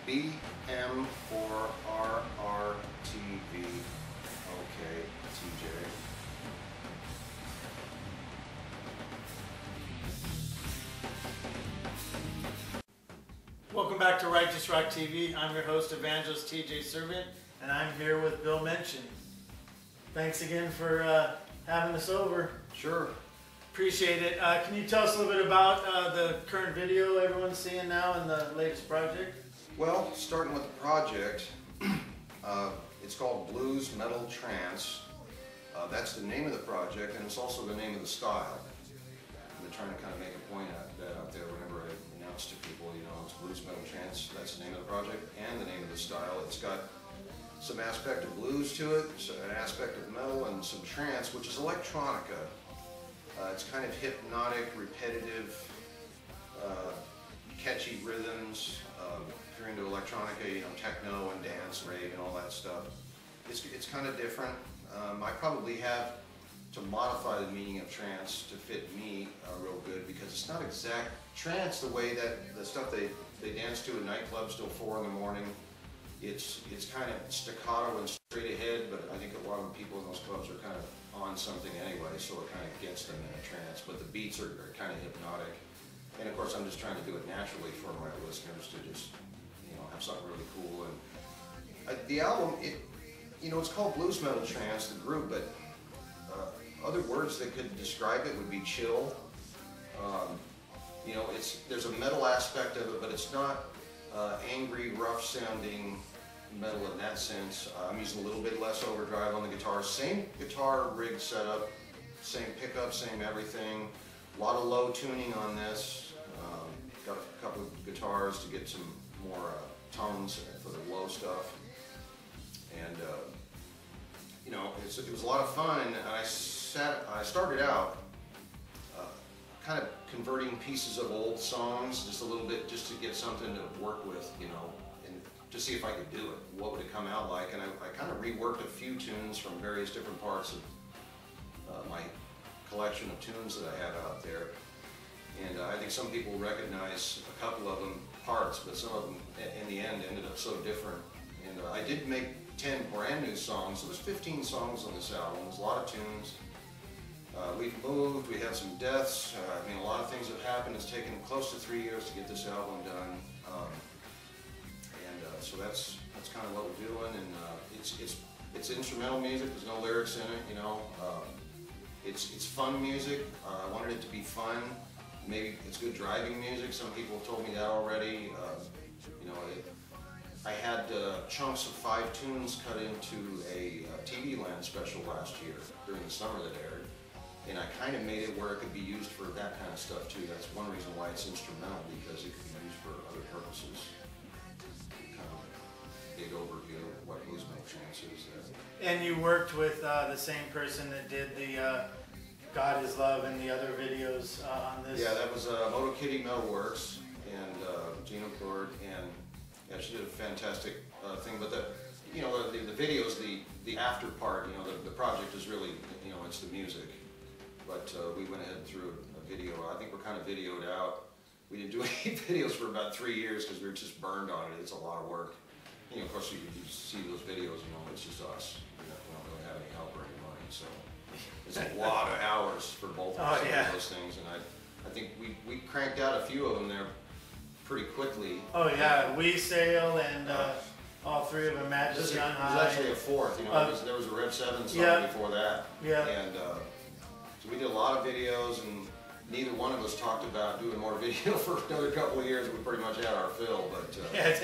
BM for RRTV. Okay, TJ. Welcome back to Righteous Rock TV. I'm your host, Evangelist TJ Servant, and I'm here with Bill Menchen. Thanks again for having us over. Sure. Appreciate it. Can you tell us a little bit about the current video everyone's seeing now and the latest project? Well, starting with the project, it's called Blues Metal Trance. That's the name of the project, and it's also the name of the style. I've been trying to kind of make a point of that out there whenever I announce to people, you know, it's Blues Metal Trance. That's the name of the project and the name of the style. It's got some aspect of blues to it, so an aspect of metal, and some trance, which is electronica. It's kind of hypnotic, repetitive, catchy rhythms. If you're into electronica, you know, techno and dance, rave, and all that stuff. It's kind of different. I probably have to modify the meaning of trance to fit me real good, because it's not exact trance the way that the stuff they dance to in nightclubs till 4 in the morning. It's kind of staccato and straight ahead, but I think a lot of the people in those clubs are kind of on something anyway, so it kind of gets them in a trance. But the beats are kind of hypnotic, and of course I'm just trying to do it naturally for my listeners to just, you know, have something really cool. And the album, you know, it's called Blues Metal Trance, the group, but other words that could describe it would be chill. You know, there's a metal aspect of it, but it's not angry, rough-sounding metal in that sense. I'm using a little bit less overdrive on the guitar. Same guitar rig setup, same pickup, same everything. A lot of low tuning on this. Got a couple of guitars to get some more tones for the low stuff. And you know, it was a lot of fun. And I started out kind of converting pieces of old songs just a little bit, just to get something to work with, you know, and to see if I could do it. What would it come out like? And I kind of reworked a few tunes from various different parts of my collection of tunes that I have out there. And I think some people recognize a couple of them parts, but some of them in the end ended up so different. And I did make 10 brand new songs. So there's 15 songs on this album. There's a lot of tunes. We've moved, we had some deaths. I mean, a lot of things have happened. It's taken close to 3 years to get this album done. So that's kind of what we're doing. And it's instrumental music. There's no lyrics in it, you know. It's fun music. I wanted it to be fun. Maybe it's good driving music. Some people have told me that already. You know, I had chunks of 5 tunes cut into a TV Land special last year during the summer that aired, and I kind of made it where it could be used for that kind of stuff too. That's one reason why it's instrumental, because it can be used for other purposes. Kind of a big overview of what Blues Metal Trance is there. And you worked with the same person that did the God Is Love and the other videos on this? Yeah, that was Moto Kitty Metalworks and Gina Cord, and yeah, she did a fantastic thing. But you know, the videos, the after part, you know, the project is really, you know, it's the music. But we went ahead and threw a video. I think we're kind of videoed out. We didn't do any videos for about 3 years because we were just burned on it. It's a lot of work. You know, of course, you see those videos, you know, it's just us. You know, we don't really have any help or any money, so it's a lot of hours for both of us to do those things. And I think we cranked out a few of them there pretty quickly. Oh yeah, We Sail and all 3 of them, Majesty on High. There's actually a 4th, you know, there was a Rev 7 song before that. Yeah. And so we did a lot of videos, and neither one of us talked about doing more video for another couple of years. We pretty much had our fill, but yeah,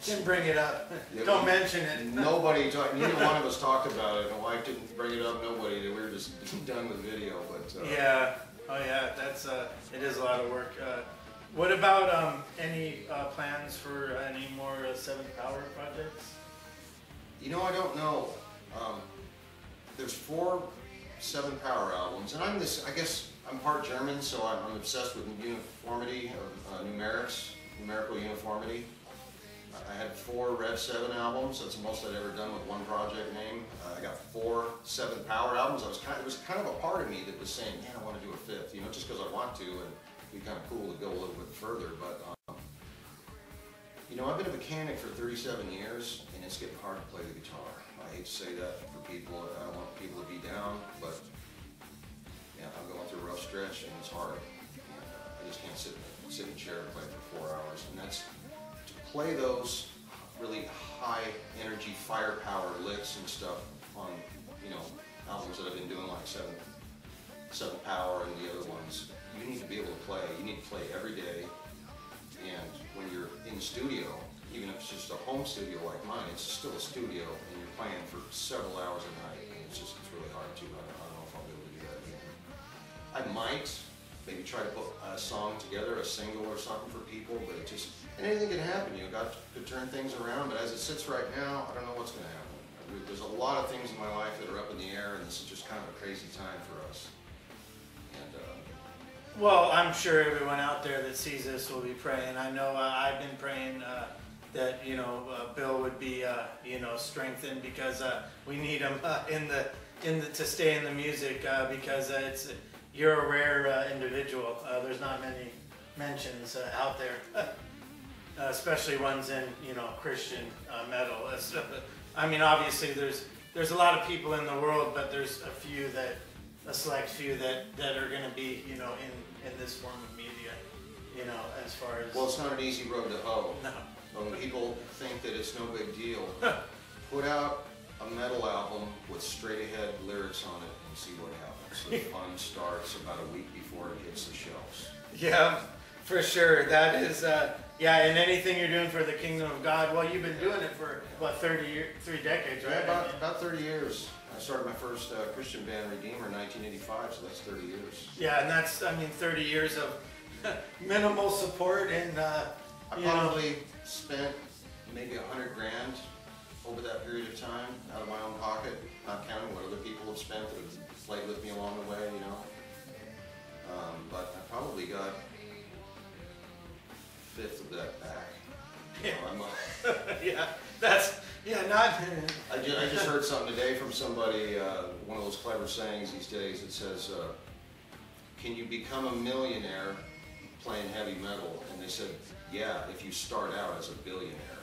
didn't bring it up. Yeah, don't mention it. Neither one of us talked about it. My wife didn't bring it up. Nobody. We were just done with video. But yeah, oh yeah, that's it is a lot of work. What about any plans for any more 7th Power projects? You know, I don't know. There's 4 7th Power albums, and I guess I'm part German, so I'm obsessed with uniformity of numerical uniformity. I had 4 Rev 7 albums. That's the most I'd ever done with one project name. I got 4 7th Power albums. It was kind of a part of me that was saying, man, I want to do a 5th, you know, just because I want to, and it'd be kind of cool to go a little bit further. But You know, I've been a mechanic for 37 years, and it's getting hard to play the guitar. I hate to say that for people. I don't want people to be down, but yeah, I'm going through a rough stretch, and it's hard. And, I just can't sit in a chair and play for 4 hours. And that's to play those really high energy, firepower licks and stuff on, you know, albums that I've been doing like Seven Power and the other ones. You need to be able to play. You need to play every day. And when you're in the studio, even if it's just a home studio like mine, it's still a studio, and you're playing for several hours a night. And it's really hard to. I don't know if I'll be able to do that again. I might maybe try to put a song together, a single or something for people, but it just, and anything can happen. You got to turn things around, but as it sits right now, I don't know what's going to happen. There's a lot of things in my life that are up in the air, and this is just kind of a crazy time for us. And well, I'm sure everyone out there that sees this will be praying. I know I've been praying that, you know, Bill would be, you know, strengthened, because we need him to stay in the music, because you're a rare individual. There's not many Menchens out there, especially ones in, you know, Christian metal. I mean, obviously there's a lot of people in the world, but there's a select few that are going to be, you know, in this form of media, you know, as far as... Well, it's not an easy road to hoe. No. When people think that it's no big deal, put out a metal album with straight ahead lyrics on it and see what happens. The fun starts about a week before it hits the shelves. Yeah, for sure. That is, yeah, and anything you're doing for the kingdom of God, well, you've been doing it for, what, 3 decades, right? Yeah, about 30 years. I started my first Christian band, Redeemer, in 1985, so that's 30 years. Yeah, and that's, I mean, 30 years of minimal support, and, I probably spent maybe $100 grand over that period of time out of my own pocket, not counting what other people have spent that have played with me along the way, you know. But I probably got a fifth of that back. Yeah. You know, yeah, that's, yeah, not... I just heard something today from somebody, one of those clever sayings these days. It says, can you become a millionaire playing heavy metal? And they said, yeah, if you start out as a billionaire.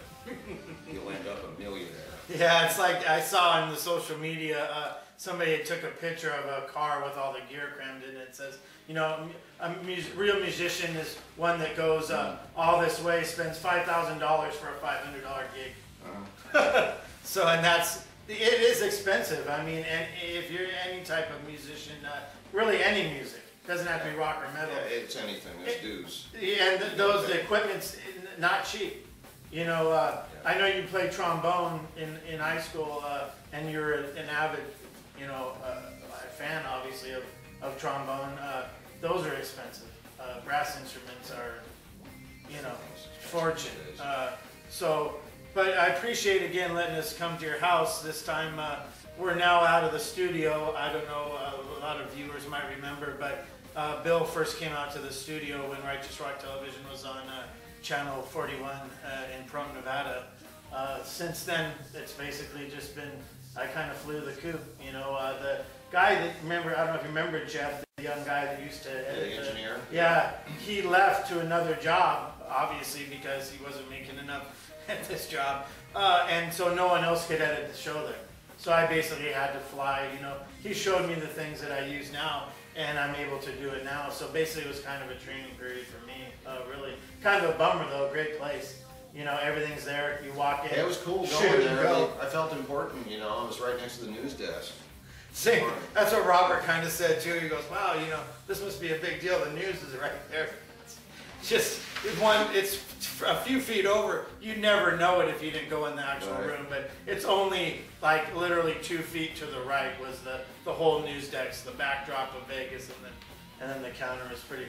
You'll end up a millionaire. Yeah, it's like I saw on the social media, somebody took a picture of a car with all the gear crammed in it. It says, you know, a real musician is one that goes all this way, spends $5,000 for a $500 gig. So, and it is expensive. I mean, and if you're any type of musician, really any music, doesn't have to be rock or metal. Yeah, it's anything. There's dues. Yeah, and the equipment's not cheap. You know, I know you played trombone in high school, and you're an avid, you know, fan, obviously, of trombone. Those are expensive. Brass instruments are, you know, fortune. So, but I appreciate, again, letting us come to your house. This time, we're now out of the studio. I don't know, a lot of viewers might remember, but Bill first came out to the studio when Righteous Rock Television was on Channel 41 in Prome, Nevada. Since then, it's basically just been, I kind of flew the coop. You know, the guy that, remember, I don't know if you remember Jeff, the young guy that used to edit, the engineer. Yeah, he left to another job, obviously, because he wasn't making enough at this job. And so no one else could edit the show there. So I basically had to fly, you know. He showed me the things that I use now, and I'm able to do it now. So basically it was kind of a training period for me, really. Kind of a bummer though, great place. You know, everything's there, you walk in. Yeah, it was cool going there. I felt important, you know, I was right next to the news desk. Same, that's what Robert kind of said too. He goes, wow, you know, this must be a big deal. The news is right there. Just it's a few feet over. You never know it if you didn't go in the actual room, but it's only like literally 2 feet to the right was the whole news desk, the backdrop of Vegas, and then the counter is pretty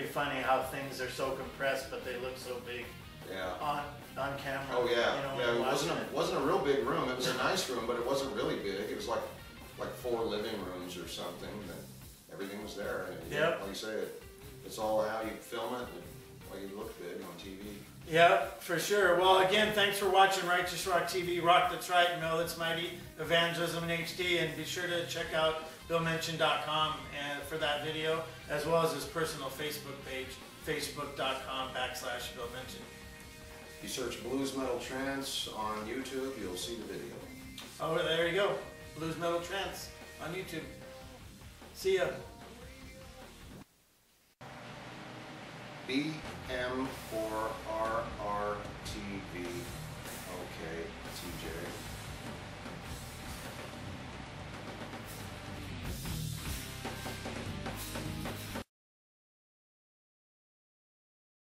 funny how things are so compressed, but they look so big. Yeah. On camera. Oh yeah. You know, yeah, it wasn't a real big room. It was a nice room, but it wasn't really big. It was like 4 living rooms or something. But everything was there. And yep. Like you say, it's all how you film it and how you look big on TV. Yeah, for sure. Well, again, thanks for watching Righteous Rock TV. Rock that's right, know that's mighty, evangelism in HD, and be sure to check out BillMenchen.com for that video, as well as his personal Facebook page, facebook.com/BillMenchen. search Blues Metal Trance on YouTube, you'll see the video. Oh, there you go. Blues Metal Trance on YouTube. See ya. BM4